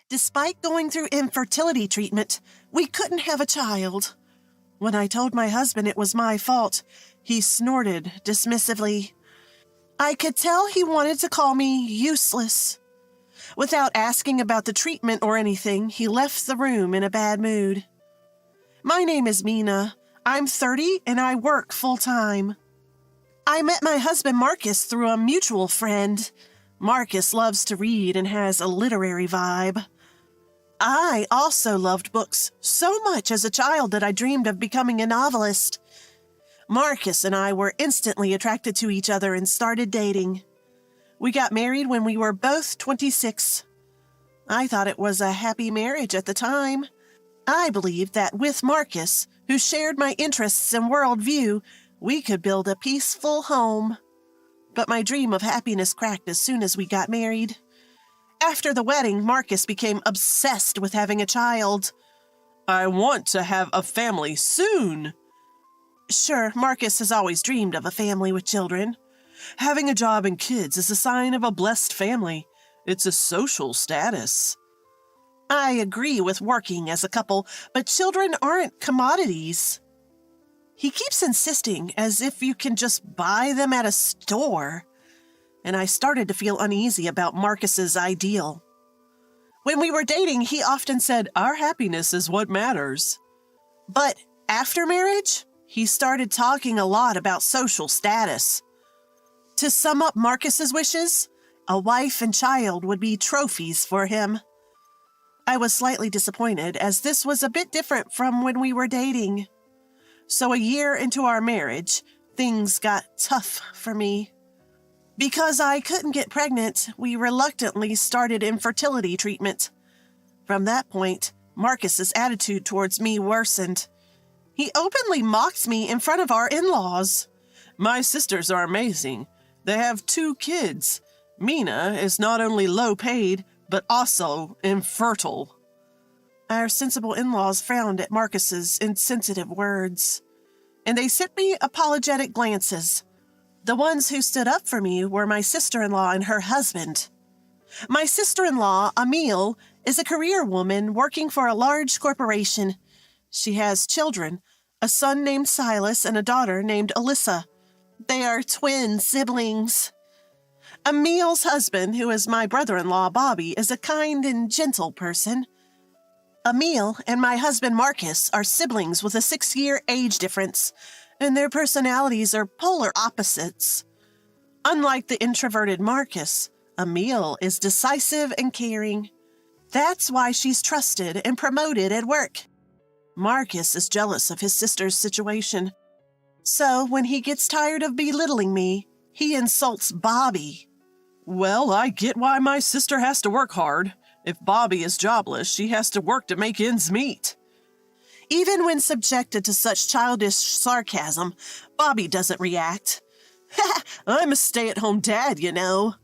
Despite going through infertility treatment, we couldn't have a child. When I told my husband it was my fault, he snorted dismissively. I could tell he wanted to call me useless. Without asking about the treatment or anything, he left the room in a bad mood. My name is Mina. I'm 30 and I work full-time. I met my husband Marcus through a mutual friend. Marcus loves to read and has a literary vibe. I also loved books so much as a child that I dreamed of becoming a novelist. Marcus and I were instantly attracted to each other and started dating. We got married when we were both 26. I thought it was a happy marriage at the time. I believed that with Marcus, who shared my interests and worldview, we could build a peaceful home. But my dream of happiness cracked as soon as we got married. After the wedding, Marcus became obsessed with having a child. I want to have a family soon. Sure, Marcus has always dreamed of a family with children. Having a job and kids is a sign of a blessed family. It's a social status. I agree with working as a couple, but children aren't commodities. He keeps insisting as if you can just buy them at a store, and I started to feel uneasy about Marcus's ideal. When we were dating, he often said, "Our happiness is what matters." But after marriage, he started talking a lot about social status. To sum up Marcus's wishes, a wife and child would be trophies for him. I was slightly disappointed, as this was a bit different from when we were dating. So a year into our marriage, things got tough for me. Because I couldn't get pregnant, we reluctantly started infertility treatment. From that point, Marcus's attitude towards me worsened. He openly mocked me in front of our in-laws. My sisters are amazing. They have 2 kids. Mina is not only low-paid, but also infertile. Our sensible in-laws frowned at Marcus's insensitive words, and they sent me apologetic glances. The ones who stood up for me were my sister-in-law and her husband. My sister-in-law, Emile, is a career woman working for a large corporation. She has children, a son named Silas and a daughter named Alyssa. They are twin siblings. Emile's husband, who is my brother-in-law, Bobby, is a kind and gentle person. Emile and my husband Marcus are siblings with a 6-year age difference, and their personalities are polar opposites. Unlike the introverted Marcus, Emile is decisive and caring. That's why she's trusted and promoted at work. Marcus is jealous of his sister's situation. So when he gets tired of belittling me, he insults Bobby. Well, I get why my sister has to work hard. If Bobby is jobless, she has to work to make ends meet. Even when subjected to such childish sarcasm, Bobby doesn't react. I'm a stay-at-home dad, you know.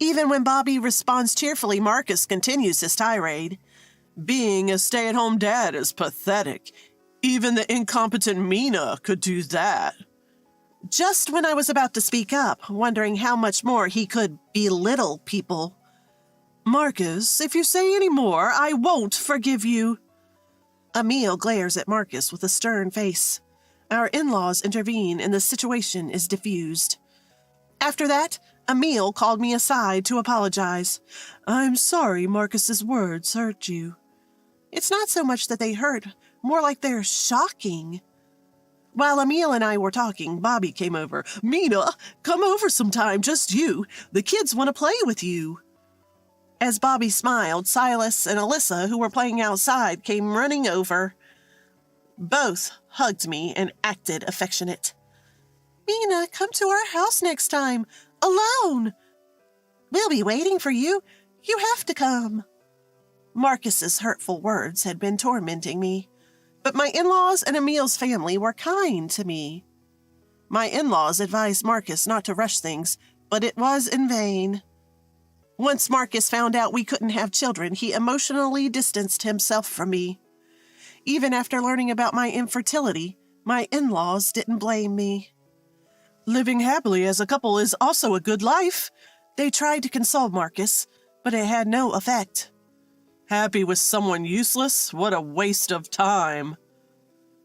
Even when Bobby responds cheerfully, Marcus continues his tirade. Being a stay-at-home dad is pathetic. Even the incompetent Mina could do that. Just when I was about to speak up, wondering how much more he could belittle people. Marcus, if you say any more, I won't forgive you. Emile glares at Marcus with a stern face. Our in-laws intervene and the situation is diffused. After that, Emile called me aside to apologize. I'm sorry Marcus's words hurt you. It's not so much that they hurt, more like they're shocking. While Emile and I were talking, Bobby came over. Mina, come over sometime, just you. The kids want to play with you. As Bobby smiled, Silas and Alyssa, who were playing outside, came running over. Both hugged me and acted affectionate. Mina, come to our house next time. Alone. We'll be waiting for you. You have to come. Marcus's hurtful words had been tormenting me, but my in-laws and Emile's family were kind to me. My in-laws advised Marcus not to rush things, but it was in vain. Once Marcus found out we couldn't have children, he emotionally distanced himself from me. Even after learning about my infertility, my in-laws didn't blame me. Living happily as a couple is also a good life. They tried to console Marcus, but it had no effect. Happy with someone useless? What a waste of time.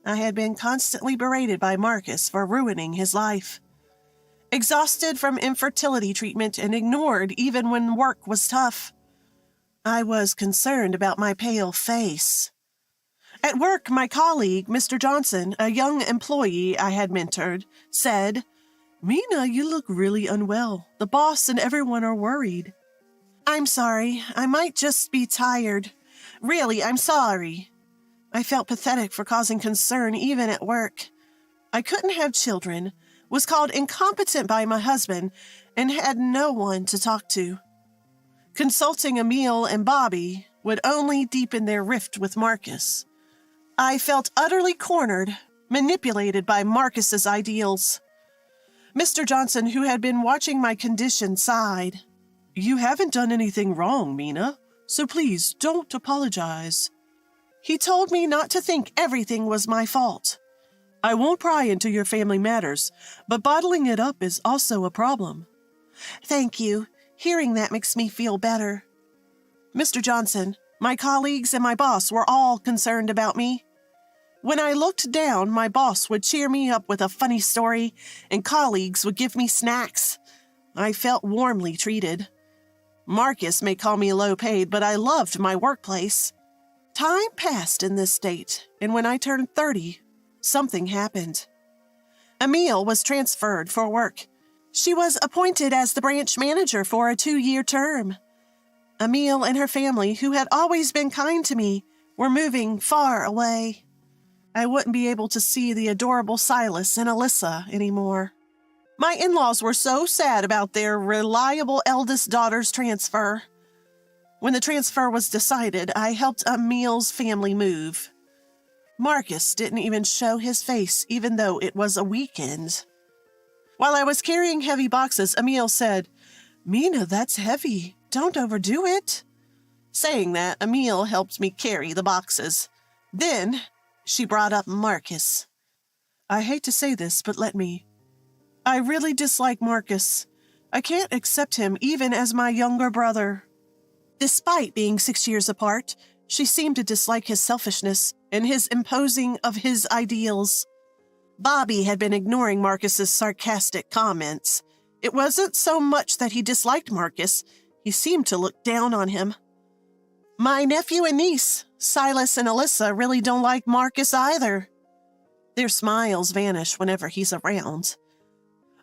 I had been constantly berated by Marcus for ruining his life. Exhausted from infertility treatment and ignored even when work was tough. I was concerned about my pale face. At work, my colleague, Mr. Johnson, a young employee I had mentored, said, "Mina, you look really unwell. The boss and everyone are worried." "I'm sorry. I might just be tired. Really, I'm sorry." I felt pathetic for causing concern even at work. I couldn't have children, was called incompetent by my husband, and had no one to talk to. Consulting Emil and Bobby would only deepen their rift with Marcus. I felt utterly cornered, manipulated by Marcus's ideals. Mr. Johnson, who had been watching my condition, sighed. "You haven't done anything wrong, Mina, so please don't apologize." He told me not to think everything was my fault. "I won't pry into your family matters, but bottling it up is also a problem." "Thank you. Hearing that makes me feel better." Mr. Johnson, my colleagues, and my boss were all concerned about me. When I looked down, my boss would cheer me up with a funny story, and colleagues would give me snacks. I felt warmly treated. Marcus may call me low-paid, but I loved my workplace. Time passed in this state, and when I turned 30, something happened. Emil was transferred for work. She was appointed as the branch manager for a 2-year term. Emil and her family, who had always been kind to me, were moving far away. I wouldn't be able to see the adorable Silas and Alyssa anymore. My in-laws were so sad about their reliable eldest daughter's transfer. When the transfer was decided, I helped Emil's family move. Marcus didn't even show his face, even though it was a weekend. While I was carrying heavy boxes, Emil said, "Mina, that's heavy. Don't overdo it." Saying that, Emil helped me carry the boxes. Then she brought up Marcus. "I hate to say this, but let me. I really dislike Marcus. I can't accept him even as my younger brother." Despite being 6 years apart, she seemed to dislike his selfishness and his imposing of his ideals. Bobby had been ignoring Marcus's sarcastic comments. It wasn't so much that he disliked Marcus, he seemed to look down on him. My nephew and niece, Silas and Alyssa, really don't like Marcus either. Their smiles vanish whenever he's around.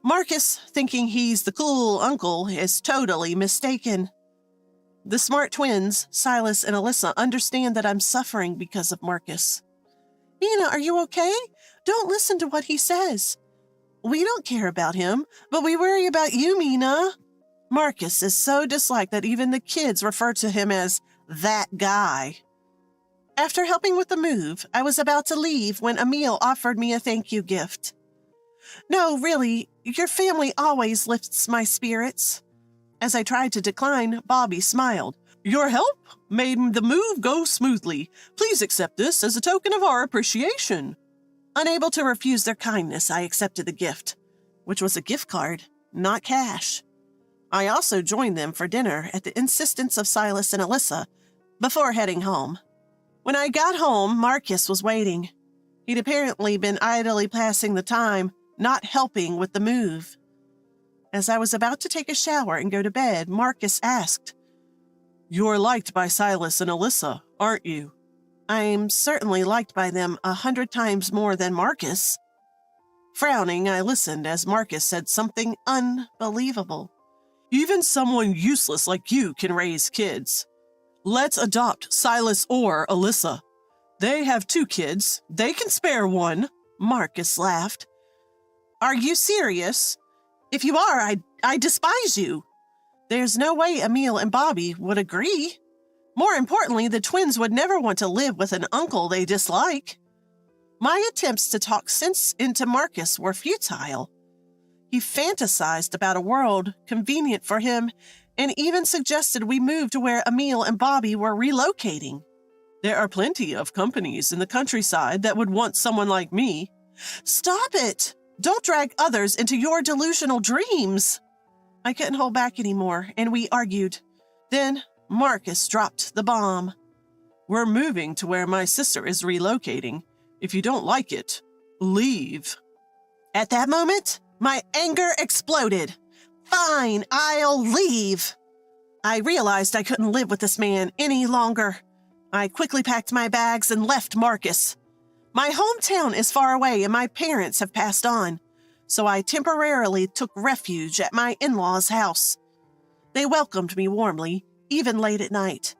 Marcus, thinking he's the cool uncle, is totally mistaken. The smart twins, Silas and Alyssa, understand that I'm suffering because of Marcus. "Mina, are you okay? Don't listen to what he says." "We don't care about him, but we worry about you, Mina." Marcus is so disliked that even the kids refer to him as that guy. After helping with the move, I was about to leave when Emil offered me a thank you gift. "No, really, your family always lifts my spirits." As I tried to decline, Bobby smiled. "Your help made the move go smoothly. Please accept this as a token of our appreciation." Unable to refuse their kindness, I accepted the gift, which was a gift card, not cash. I also joined them for dinner at the insistence of Silas and Alyssa before heading home. When I got home, Marcus was waiting. He'd apparently been idly passing the time, not helping with the move. As I was about to take a shower and go to bed, Marcus asked, "You're liked by Silas and Alyssa, aren't you?" "I'm certainly liked by them 100 times more than Marcus." Frowning, I listened as Marcus said something unbelievable. "Even someone useless like you can raise kids. Let's adopt Silas or Alyssa. They have 2 kids. They can spare one." Marcus laughed. "Are you serious? If you are, I despise you." There's no way Emil and Bobby would agree. More importantly, the twins would never want to live with an uncle they dislike. My attempts to talk sense into Marcus were futile. He fantasized about a world convenient for him and even suggested we move to where Emil and Bobby were relocating. "There are plenty of companies in the countryside that would want someone like me." "Stop it! Don't drag others into your delusional dreams." I couldn't hold back anymore, and we argued. Then Marcus dropped the bomb. We're moving to where my sister is relocating. If you don't like it, leave. At that moment, my anger exploded. Fine, I'll leave. I realized I couldn't live with this man any longer. I quickly packed my bags and left Marcus. My hometown is far away and my parents have passed on, so I temporarily took refuge at my in-laws' house. They welcomed me warmly, even late at night.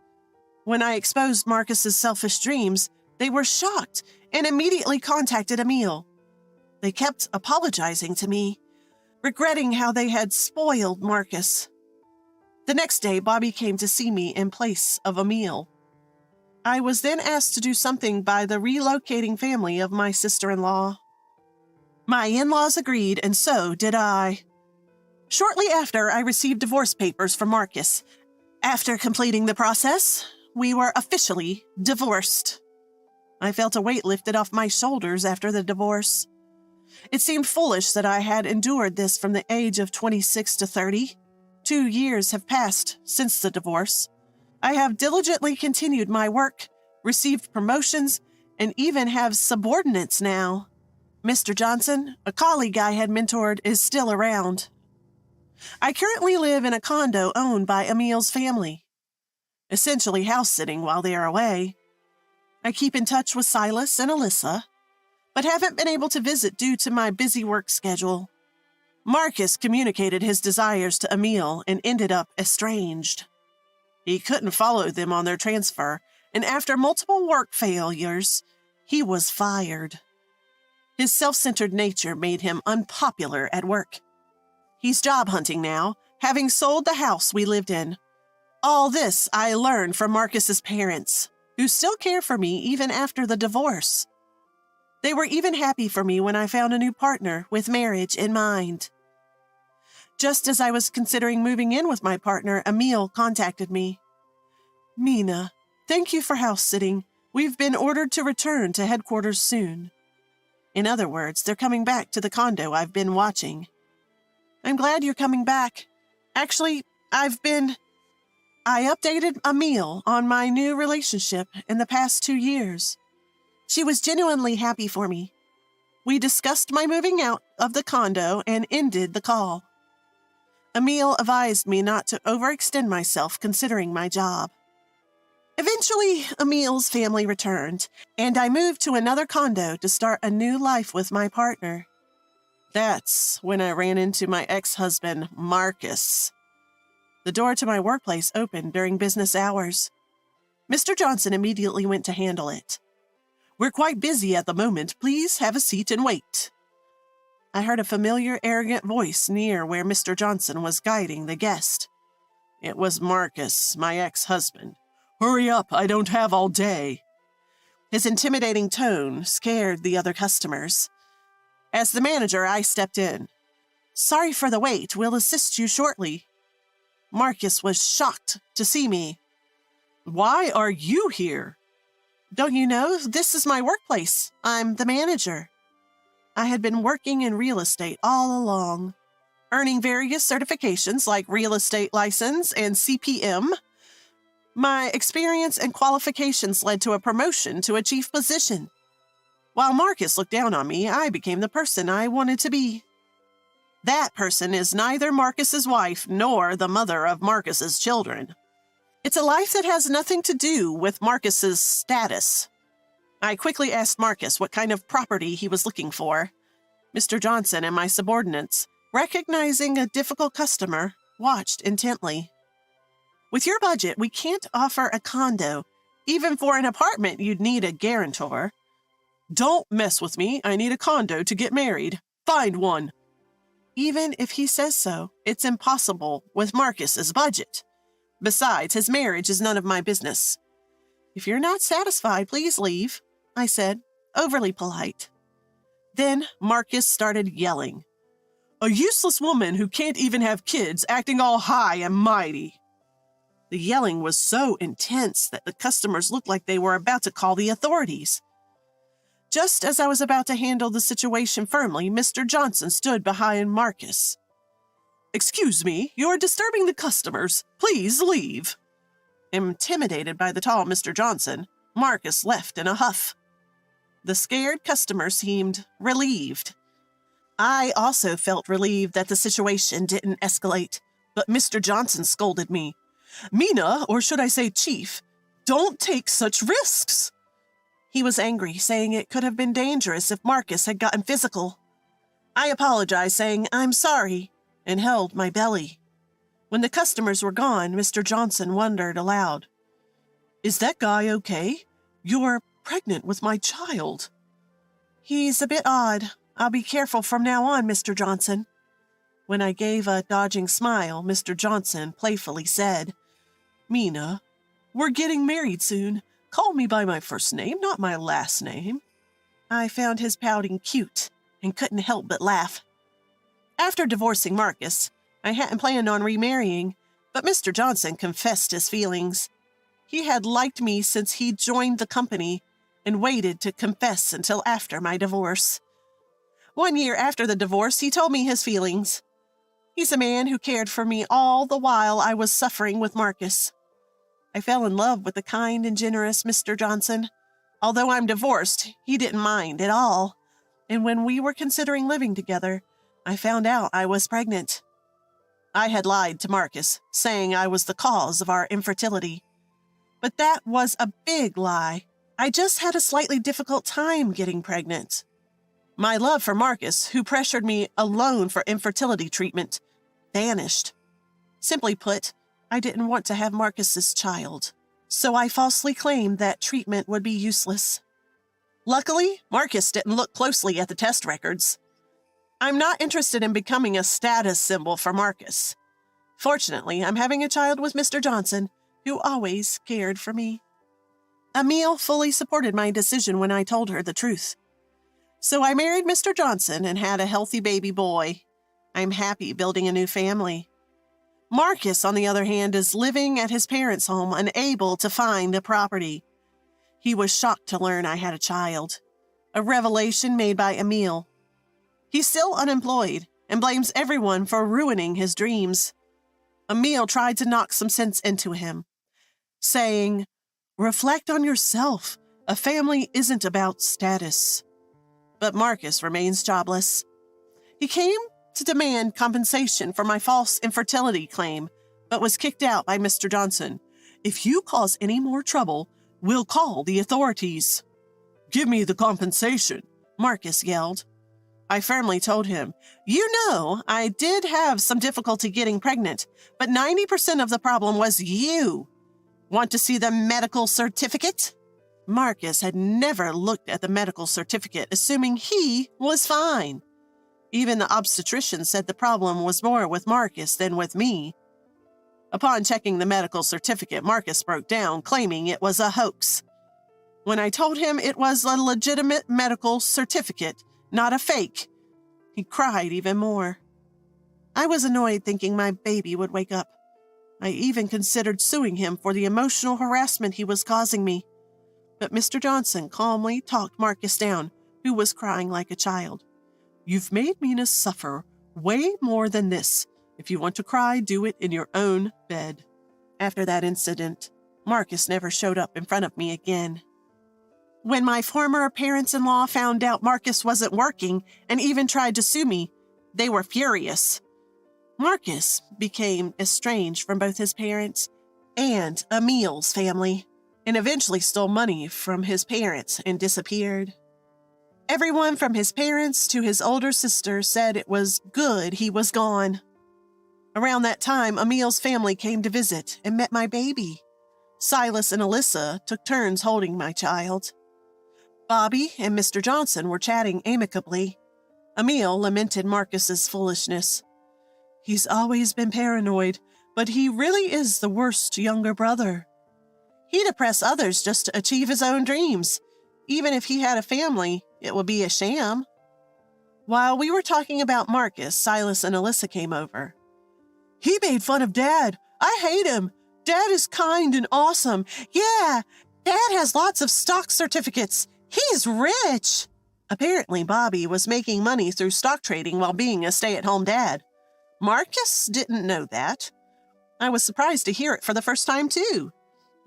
When I exposed Marcus's selfish dreams, they were shocked and immediately contacted Emil. They kept apologizing to me, regretting how they had spoiled Marcus. The next day, Bobby came to see me in place of Emil. I was then asked to do something by the relocating family of my sister-in-law. My in-laws agreed, and so did I. Shortly after, I received divorce papers from Marcus. After completing the process, we were officially divorced. I felt a weight lifted off my shoulders after the divorce. It seemed foolish that I had endured this from the age of 26 to 30. 2 years have passed since the divorce. I have diligently continued my work, received promotions, and even have subordinates now. Mr. Johnson, a colleague I had mentored, is still around. I currently live in a condo owned by Emil's family, essentially house-sitting while they are away. I keep in touch with Silas and Alyssa, but haven't been able to visit due to my busy work schedule. Marcus communicated his desires to Emil and ended up estranged. He couldn't follow them on their transfer, and after multiple work failures, he was fired. His self-centered nature made him unpopular at work. He's job hunting now, having sold the house we lived in. All this I learned from Marcus's parents, who still care for me even after the divorce. They were even happy for me when I found a new partner with marriage in mind. Just as I was considering moving in with my partner, Emil contacted me. Mina, thank you for house-sitting. We've been ordered to return to headquarters soon. In other words, they're coming back to the condo I've been watching. I'm glad you're coming back. Actually, I updated Emil on my new relationship in the past 2 years. She was genuinely happy for me. We discussed my moving out of the condo and ended the call. Emil advised me not to overextend myself considering my job. Eventually, Emil's family returned, and I moved to another condo to start a new life with my partner. That's when I ran into my ex-husband, Marcus. The door to my workplace opened during business hours. Mr. Johnson immediately went to handle it. We're quite busy at the moment. Please have a seat and wait. I heard a familiar, arrogant voice near where Mr. Johnson was guiding the guest. It was Marcus, my ex-husband. Hurry up, I don't have all day. His intimidating tone scared the other customers. As the manager, I stepped in. Sorry for the wait, we'll assist you shortly. Marcus was shocked to see me. Why are you here? Don't you know, this is my workplace. I'm the manager. I had been working in real estate all along, earning various certifications like real estate license and CPM. My experience and qualifications led to a promotion to a chief position. While Marcus looked down on me, I became the person I wanted to be. That person is neither Marcus's wife nor the mother of Marcus's children. It's a life that has nothing to do with Marcus's status. I quickly asked Marcus what kind of property he was looking for. Mr. Johnson and my subordinates, recognizing a difficult customer, watched intently. With your budget, we can't offer a condo. Even for an apartment, you'd need a guarantor. Don't mess with me. I need a condo to get married. Find one. Even if he says so, it's impossible with Marcus's budget. Besides, his marriage is none of my business. If you're not satisfied, please leave, I said, overly polite. Then Marcus started yelling. A useless woman who can't even have kids acting all high and mighty. The yelling was so intense that the customers looked like they were about to call the authorities. Just as I was about to handle the situation firmly, Mr. Johnson stood behind Marcus. Excuse me, you're disturbing the customers. Please leave. Intimidated by the tall Mr. Johnson, Marcus left in a huff. The scared customer seemed relieved. I also felt relieved that the situation didn't escalate, but Mr. Johnson scolded me. "Mina, or should I say Chief, don't take such risks." He was angry, saying it could have been dangerous if Marcus had gotten physical. I apologized, saying I'm sorry, and held my belly. When the customers were gone, Mr. Johnson wondered aloud, "Is that guy okay? You're pregnant with my child." "He's a bit odd. I'll be careful from now on, Mr. Johnson." When I gave a dodging smile, Mr. Johnson playfully said, "Mina, we're getting married soon. Call me by my first name, not my last name." I found his pouting cute and couldn't help but laugh. After divorcing Marcus, I hadn't planned on remarrying, but Mr. Johnson confessed his feelings. He had liked me since he joined the company and waited to confess until after my divorce. 1 year after the divorce, he told me his feelings. He's a man who cared for me all the while I was suffering with Marcus. I fell in love with the kind and generous Mr. Johnson. Although I'm divorced, he didn't mind at all. And when we were considering living together, I found out I was pregnant. I had lied to Marcus, saying I was the cause of our infertility. But that was a big lie. I just had a slightly difficult time getting pregnant. My love for Marcus, who pressured me alone for infertility treatment, vanished. Simply put, I didn't want to have Marcus's child, so I falsely claimed that treatment would be useless. Luckily, Marcus didn't look closely at the test records. I'm not interested in becoming a status symbol for Marcus. Fortunately, I'm having a child with Mr. Johnson, who always cared for me. Emile fully supported my decision when I told her the truth. So I married Mr. Johnson and had a healthy baby boy. I'm happy building a new family. Marcus, on the other hand, is living at his parents' home, unable to find a property. He was shocked to learn I had a child, a revelation made by Emile. He's still unemployed and blames everyone for ruining his dreams. Emile tried to knock some sense into him, saying, "Reflect on yourself. A family isn't about status." But Marcus remains jobless. He came to demand compensation for my false infertility claim, but was kicked out by Mr. Johnson. "If you cause any more trouble, we'll call the authorities." "Give me the compensation," Marcus yelled. I firmly told him, "You know, I did have some difficulty getting pregnant, but 90% of the problem was you. Want to see the medical certificate?" Marcus had never looked at the medical certificate, assuming he was fine. Even the obstetrician said the problem was more with Marcus than with me. Upon checking the medical certificate, Marcus broke down, claiming it was a hoax. When I told him it was a legitimate medical certificate, not a fake, he cried even more. I was annoyed, thinking my baby would wake up. I even considered suing him for the emotional harassment he was causing me. But Mr. Johnson calmly talked Marcus down, who was crying like a child. "You've made Mina suffer way more than this. If you want to cry, do it in your own bed." After that incident, Marcus never showed up in front of me again. When my former parents-in-law found out Marcus wasn't working and even tried to sue me, they were furious. Marcus became estranged from both his parents and Emile's family, and eventually stole money from his parents and disappeared. Everyone from his parents to his older sister said it was good he was gone. Around that time, Emile's family came to visit and met my baby. Silas and Alyssa took turns holding my child. Bobby and Mr. Johnson were chatting amicably. Emile lamented Marcus's foolishness. "He's always been paranoid, but he really is the worst younger brother. He'd oppress others just to achieve his own dreams. Even if he had a family, it would be a sham." While we were talking about Marcus, Silas and Alyssa came over. "He made fun of Dad. I hate him. Dad is kind and awesome. Yeah, Dad has lots of stock certificates. He's rich." Apparently, Bobby was making money through stock trading while being a stay-at-home dad. Marcus didn't know that. I was surprised to hear it for the first time, too.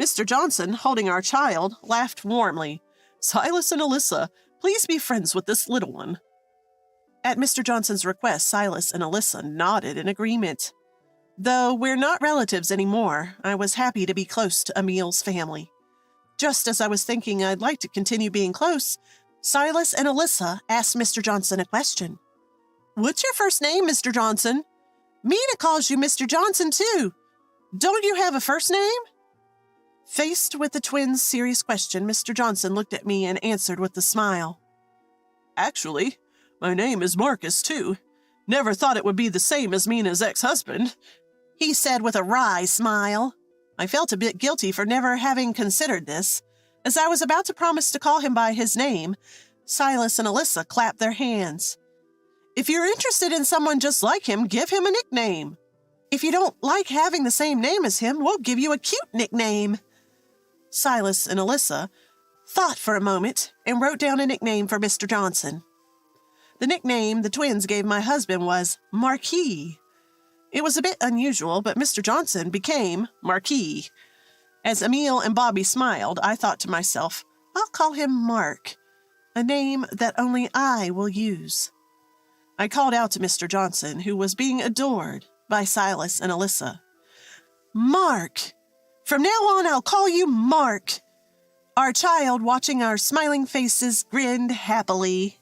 Mr. Johnson, holding our child, laughed warmly. Silas and Alyssa, please be friends with this little one. At Mr. Johnson's request, Silas and Alyssa nodded in agreement. Though we're not relatives anymore, I was happy to be close to Emil's family. Just as I was thinking I'd like to continue being close, Silas and Alyssa asked Mr. Johnson a question. What's your first name, Mr. Johnson? Mina calls you Mr. Johnson, too. Don't you have a first name? Faced with the twins' serious question, Mr. Johnson looked at me and answered with a smile. Actually, my name is Marcus, too. Never thought it would be the same as Mina's ex-husband, he said with a wry smile. I felt a bit guilty for never having considered this. As I was about to promise to call him by his name, Silas and Alyssa clapped their hands. If you're interested in someone just like him, give him a nickname. If you don't like having the same name as him, we'll give you a cute nickname. Silas and Alyssa thought for a moment and wrote down a nickname for Mr. Johnson. The nickname the twins gave my husband was Marquis. It was a bit unusual, but Mr. Johnson became Marquis. As Emil and Bobby smiled, I thought to myself, I'll call him Mark, a name that only I will use. I called out to Mr. Johnson, who was being adored by Silas and Alyssa. Mark! From now on, I'll call you Mark. Our child, watching our smiling faces, grinned happily.